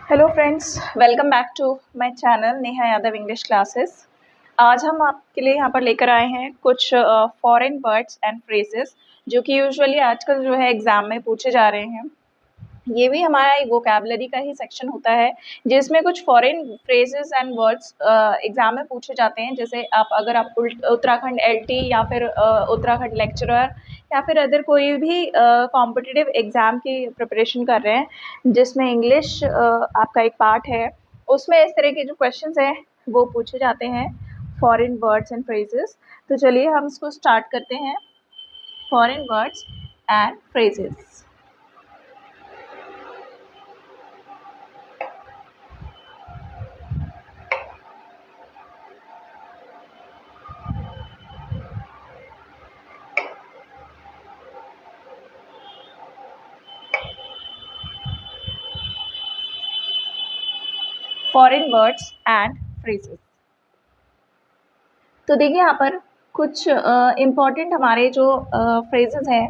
Hello friends, welcome back to my channel Neha Yadav English classes. आज हम आपके लिए यहाँ पर लेकर आए हैं कुछ फॉरेन वर्ड्स एंड फ्रेजेस जो कि यूजुअली आजकल जो है एग्ज़ाम में पूछे जा रहे हैं। ये भी हमारा एक वोकैबुलरी का ही सेक्शन होता है जिसमें कुछ foreign phrases and words exam में पूछे जाते हैं। जैसे अगर आप उत्तराखंड एलटी या फिर उत्तराखंड लेक्चरर या फिर अदर कोई भी कॉम्पिटिटिव एग्ज़ाम की प्रिपरेशन कर रहे हैं जिसमें इंग्लिश आपका एक पार्ट है, उसमें इस तरह के जो क्वेश्चंस हैं वो पूछे जाते हैं, फॉरेन वर्ड्स एंड फ्रेजेस। तो चलिए हम इसको स्टार्ट करते हैं, foreign words and phrases. Foreign words and phrases. तो देखिए यहाँ पर कुछ इम्पॉर्टेंट हमारे जो फ्रेजेस हैं,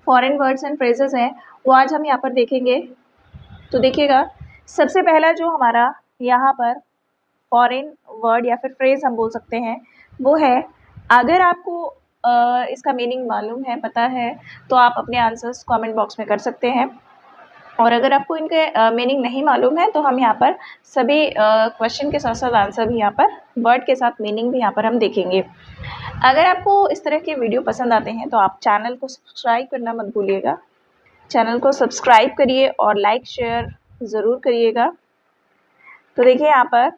फॉरेन वर्ड्स एंड फ्रेजेस हैं, वो आज हम यहाँ पर देखेंगे। तो देखिएगा, सबसे पहला जो हमारा यहाँ पर फॉरेन वर्ड या फिर फ्रेज हम बोल सकते हैं वो है, अगर आपको इसका मीनिंग मालूम है, पता है, तो आप अपने आंसर्स कमेंट बॉक्स में कर सकते हैं। और अगर आपको इनके मीनिंग नहीं मालूम है तो हम यहाँ पर सभी क्वेश्चन के साथ साथ आंसर भी यहाँ पर वर्ड के साथ मीनिंग भी यहाँ पर हम देखेंगे। अगर आपको इस तरह के वीडियो पसंद आते हैं तो आप चैनल को सब्सक्राइब करना मत भूलिएगा। चैनल को सब्सक्राइब करिए और लाइक शेयर ज़रूर करिएगा। तो देखिए यहाँ पर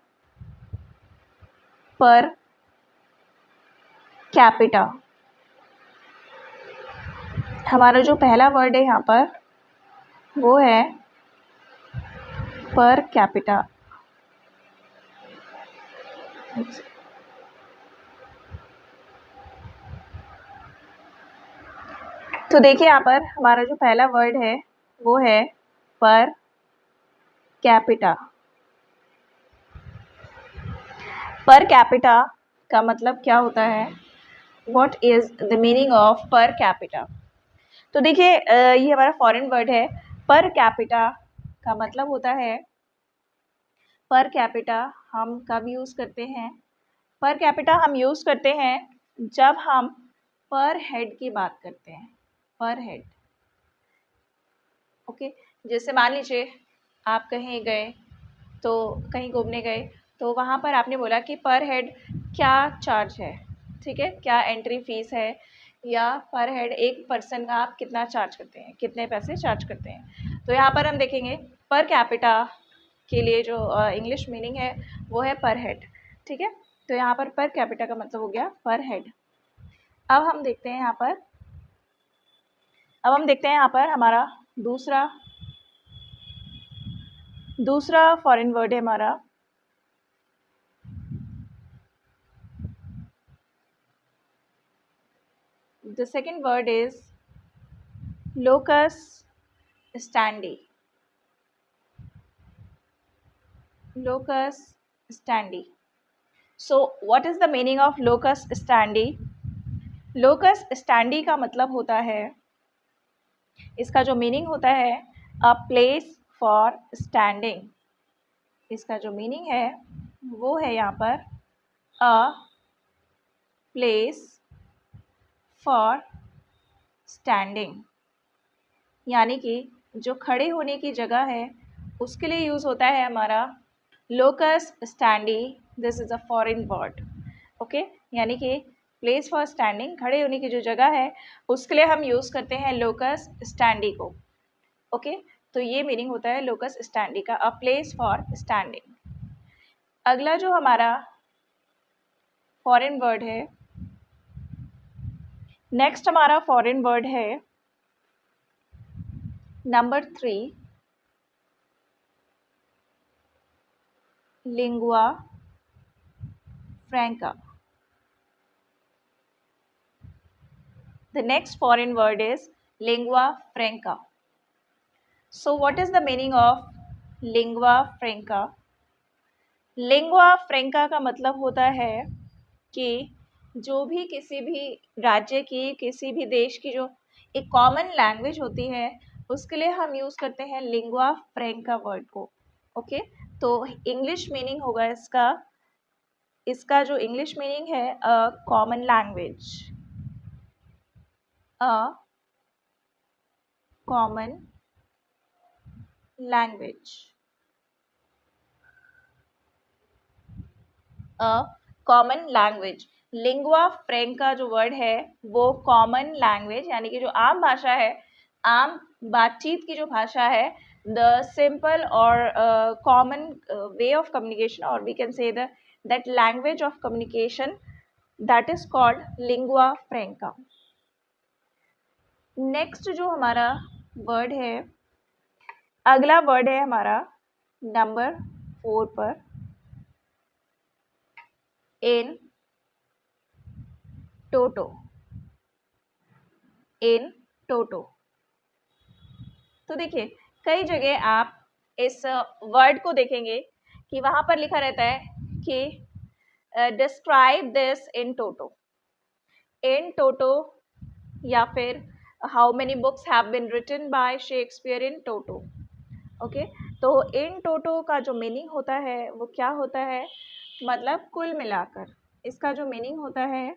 कैपिटा, हमारा जो पहला वर्ड है यहाँ पर वो है पर कैपिटा। तो देखिए यहाँ पर हमारा जो पहला वर्ड है वो है पर कैपिटा। पर कैपिटा का मतलब क्या होता है? What is the meaning of per capita? तो देखिए ये हमारा फॉरेन वर्ड है। पर कैपिटा का मतलब होता है, पर कैपिटा हम कब यूज़ करते हैं? पर कैपिटा हम यूज़ करते हैं जब हम पर हेड की बात करते हैं, पर हेड। ओके, जैसे मान लीजिए आप कहीं गए, तो कहीं घूमने गए, तो वहाँ पर आपने बोला कि पर हेड क्या चार्ज है, ठीक है, क्या एंट्री फीस है, या पर हेड एक पर्सन का आप कितना चार्ज करते हैं, कितने पैसे चार्ज करते हैं। तो यहाँ पर हम देखेंगे पर कैपिटा के लिए जो इंग्लिश मीनिंग है वो है पर हेड, ठीक है। तो यहाँ पर कैपिटा का मतलब हो गया पर हेड। अब हम देखते हैं यहाँ पर हमारा दूसरा फॉरेन वर्ड है हमारा, the second word is locus standi. Locus standi. So what is the meaning of locus standi? Locus standi का मतलब होता है, इसका जो मीनिंग होता है, a place for standing। इसका जो मीनिंग है वो है यहाँ पर a place for standing, यानी कि जो खड़े होने की जगह है उसके लिए यूज़ होता है हमारा locus standi. This is a foreign word, okay, यानी कि प्लेस फॉर स्टैंडिंग, खड़े होने की जो जगह है उसके लिए हम यूज़ करते हैं लोकस स्टैंडी को, ओके। तो ये मीनिंग होता है लोकस स्टैंडी का, अ प्लेस फॉर स्टैंडिंग। अगला जो हमारा फॉरेन वर्ड है, नेक्स्ट हमारा फॉरेन वर्ड है number 3, lingua फ्रैंका। The next foreign word is lingua franca. So what is the meaning of lingua franca? Lingua franca का मतलब होता है कि जो भी किसी भी राज्य की, किसी भी देश की जो एक कॉमन लैंग्वेज होती है उसके लिए हम यूज़ करते हैं लिंगुआ फ्रैंका वर्ड को, ओके, तो इंग्लिश मीनिंग होगा इसका, इसका जो इंग्लिश मीनिंग है a common language, a common language, a common language. Lingua franca जो वर्ड है वो कॉमन लैंग्वेज यानी कि जो आम भाषा है, आम बातचीत की जो भाषा है, द सिंपल और कॉमन वे ऑफ कम्युनिकेशन, और we can say that language of communication that is called lingua franca. Next जो हमारा वर्ड है, अगला वर्ड है हमारा नंबर 4 पर, इन टोटो, इन टोटो। तो देखिए कई जगह आप इस वर्ड को देखेंगे कि वहां पर लिखा रहता है कि डिस्क्राइब दिस इन टोटो, या फिर how many books have been written by Shakespeare in toto. Okay, तो इन टोटो का जो मीनिंग होता है वो क्या होता है, मतलब कुल मिलाकर। इसका जो मीनिंग होता है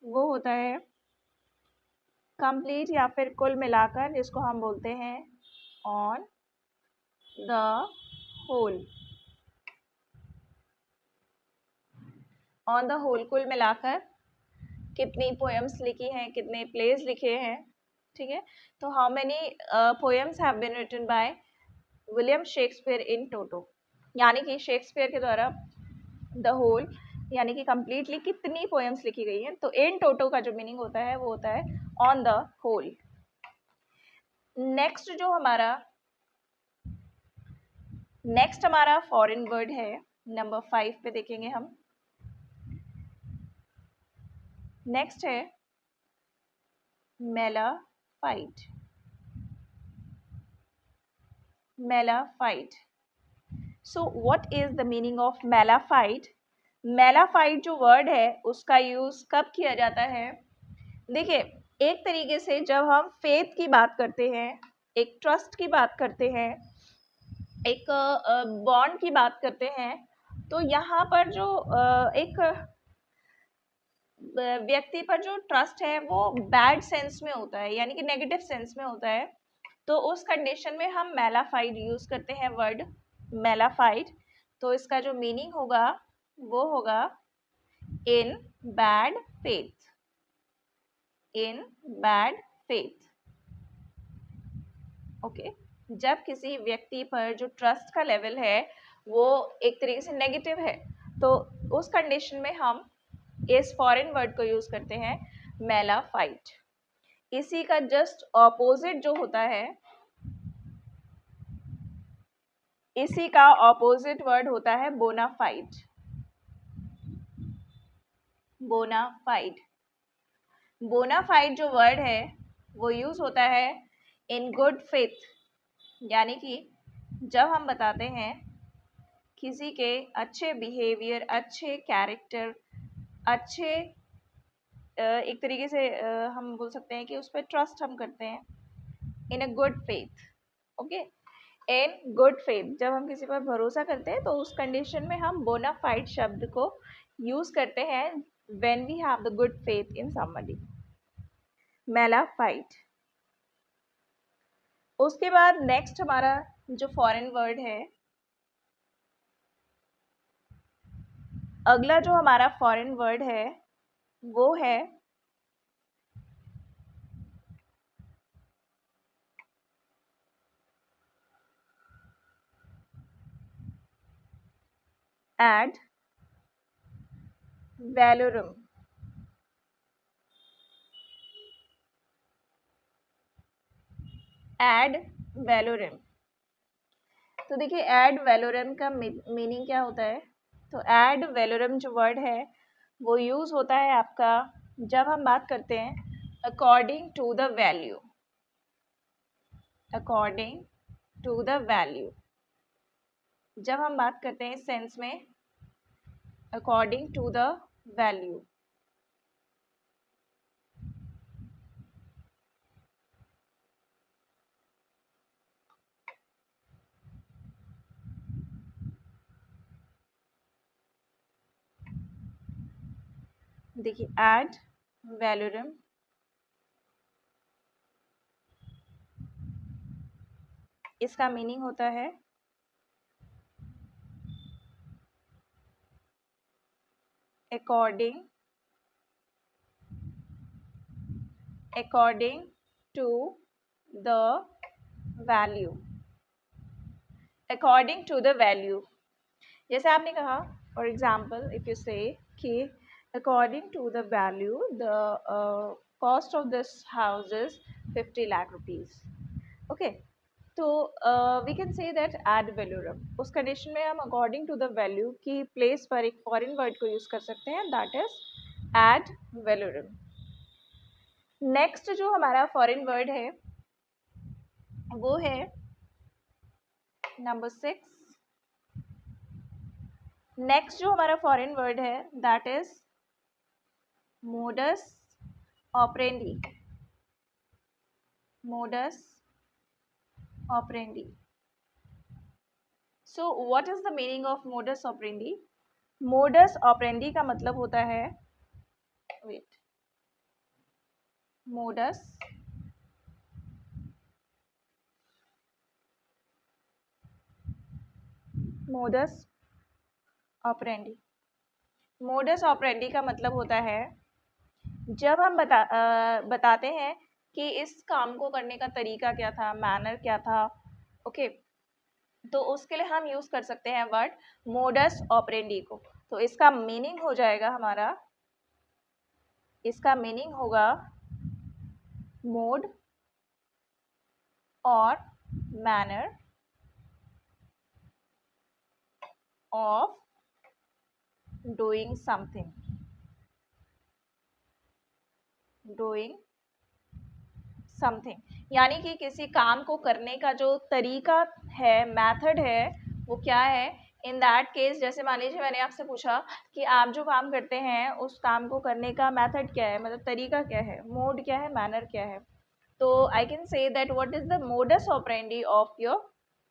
वो होता है कंप्लीट या फिर कुल मिलाकर, जिसको हम बोलते हैं on the whole, on the whole, कुल मिलाकर कितनी पोएम्स लिखी हैं, कितने प्लेस लिखे हैं। ठीक है, तो how many poems have been written by William Shakespeare in toto, यानी कि शेक्सपियर के द्वारा द होल यानी कि कंप्लीटली कितनी पोएम्स लिखी गई हैं। तो इन टोटो का जो मीनिंग होता है वो होता है ऑन द होल। नेक्स्ट हमारा फॉरेन वर्ड है, नंबर 5 पे देखेंगे हम। नेक्स्ट है mala fide, mala fide. So what is the meaning of mala fide? Mala fide जो वर्ड है उसका यूज कब किया जाता है? देखिए, एक तरीके से जब हम फेथ की बात करते हैं, एक ट्रस्ट की बात करते हैं, एक बॉन्ड की बात करते हैं, तो यहाँ पर जो एक व्यक्ति पर जो ट्रस्ट है वो बैड सेंस में होता है, यानी कि नेगेटिव सेंस में होता है, तो उस कंडीशन में हम मेलाफाइड यूज करते हैं वर्ड मेलाफाइड। तो इसका जो मीनिंग होगा वो होगा in bad faith, in bad faith. Okay, जब किसी व्यक्ति पर जो ट्रस्ट का लेवल है वो एक तरीके से नेगेटिव है, तो उस कंडीशन में हम इस फॉरेन वर्ड को यूज करते हैं मेलाफाइट। इसी का जस्ट ऑपोजिट जो होता है, इसी का ऑपोजिट वर्ड होता है बोनाफाइड, बोनाफाइड। बोनाफाइड जो वर्ड है वो यूज होता है इन गुड फेथ, यानी कि जब हम बताते हैं किसी के अच्छे बिहेवियर, अच्छे कैरेक्टर, अच्छे एक तरीके से हम बोल सकते हैं कि उस पर ट्रस्ट हम करते हैं in a good faith. Okay, in good faith जब हम किसी पर भरोसा करते हैं तो उस कंडीशन में हम बोनाफाइड शब्द को यूज करते हैं when we have the good faith in somebody, malafide. उसके बाद नेक्स्ट हमारा जो फॉरेन वर्ड है, अगला जो हमारा फॉरेन वर्ड है वो है एड वैलोरम, एड वैलोरम। तो देखिए एड वैलोरम का मीनिंग क्या होता है? तो एड वैलोरम जो वर्ड है वो यूज होता है आपका जब हम बात करते हैं according to the value, according to the value. जब हम बात करते हैं इस सेंस में अकॉर्डिंग टू द वैल्यू। देखिए ad valorem इसका मीनिंग होता है according to the value, according to the value। जैसे आपने कहा for example if you say कि according to the value the cost of this house is 50 lakh rupees. Okay, तो we can say that ad valorem, उस condition में हम according to the value की place पर एक फॉरेन वर्ड को use कर सकते हैं, that is ad valorem. Next जो हमारा फॉरेन वर्ड है वो है नंबर 6। नेक्स्ट जो हमारा फॉरेन वर्ड है that is modus operandi. Modus operandi. So what is the meaning of modus operandi? Modus operandi का मतलब होता है, wait, modus modus operandi. Modus operandi का मतलब होता है जब हम बताते हैं कि इस काम को करने का तरीका क्या था, मैनर क्या था। ओके, तो उसके लिए हम यूज कर सकते हैं वर्ड मोडस ऑपरेंडी को। तो इसका मीनिंग हो जाएगा हमारा, इसका मीनिंग होगा मोड और manner of doing something, doing something, यानी कि किसी काम को करने का जो तरीका है, मेथड है, वो क्या है। इन दैट केस जैसे मान लीजिए मैंने आपसे पूछा कि आप जो काम करते हैं उस काम को करने का मेथड क्या है, मतलब तरीका क्या है, मोड क्या है, मैनर क्या है। तो I can say that what is the modus operandi of your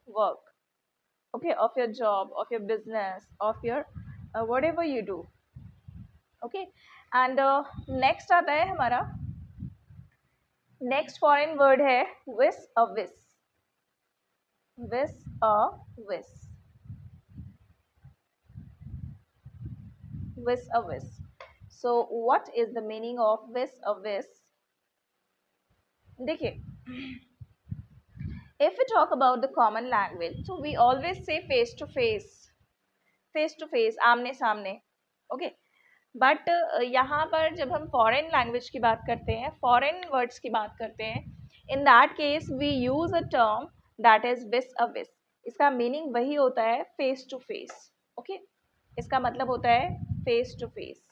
work, okay, of your job, of your business, of your whatever you do. Okay, and next आता है हमारा, नेक्स्ट फॉरेन वर्ड है विस a विस। Vis a विस, vis a vis. So what is the meaning of vis a vis? देखिए, if we talk about the common language, so we always say face to face, आमने सामने। Okay, but यहाँ पर जब हम foreign language की बात करते हैं, फॉरेन वर्ड्स की बात करते हैं, in that case we use a term that is vis a विस। इसका मीनिंग वही होता है फेस टू फेस। ओके, इसका मतलब होता है face to face,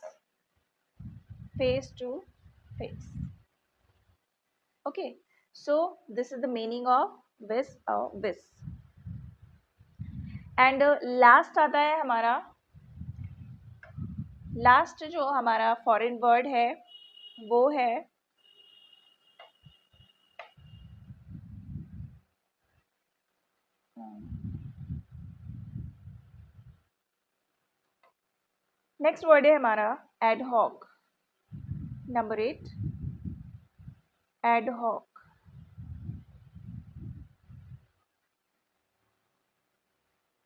face to face. Okay, so this is the meaning of vis a विस। एंड लास्ट आता है हमारा, लास्ट जो हमारा फॉरेन वर्ड है वो है नेक्स्ट वर्ड है हमारा ad hoc. Number 8, ad hoc.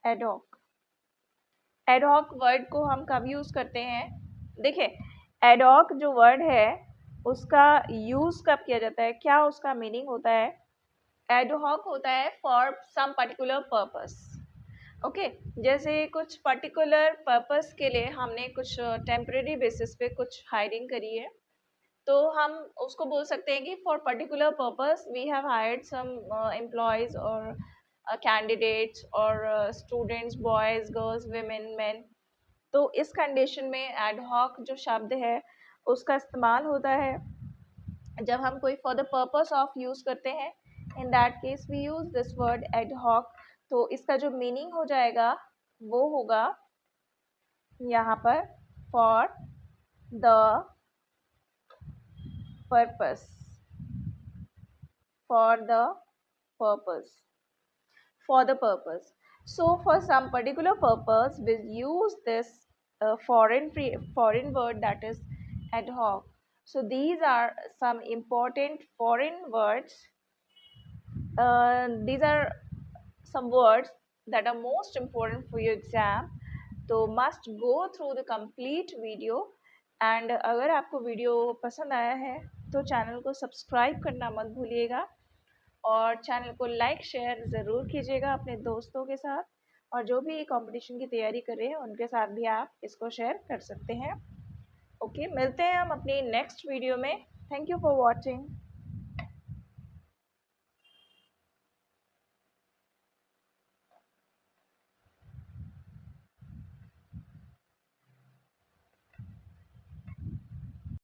Ad hoc, ad hoc word को हम कब यूज करते हैं? देखिए, एडहॉक जो वर्ड है उसका यूज कब किया जाता है, क्या उसका मीनिंग होता है? एडहॉक होता है for some particular purpose. Okay, जैसे कुछ पर्टिकुलर पर्पस के लिए हमने कुछ टेम्परेरी बेसिस पे कुछ हायरिंग करी है, तो हम उसको बोल सकते हैं कि for particular purpose we have hired some employees और कैंडिडेट्स और students, boys, girls, women, man. तो इस कंडीशन में एडहॉक जो शब्द है उसका इस्तेमाल होता है जब हम कोई for the purpose of use करते हैं। In that case we use this word ad hoc. तो इसका जो मीनिंग हो जाएगा वो होगा यहाँ पर for the purpose, for the purpose, for the purpose। So for some particular purpose we use this foreign word that is ad hoc. So these are some important foreign words. These are some words that are most important for your exam. तो must go through the complete video. And अगर आपको video पसंद आया है तो channel को subscribe करना मत भूलिएगा और चैनल को लाइक शेयर ज़रूर कीजिएगा अपने दोस्तों के साथ, और जो भी कंपटीशन की तैयारी कर रहे हैं उनके साथ भी आप इसको शेयर कर सकते हैं। ओके, मिलते हैं हम अपनी नेक्स्ट वीडियो में। Thank you for watching.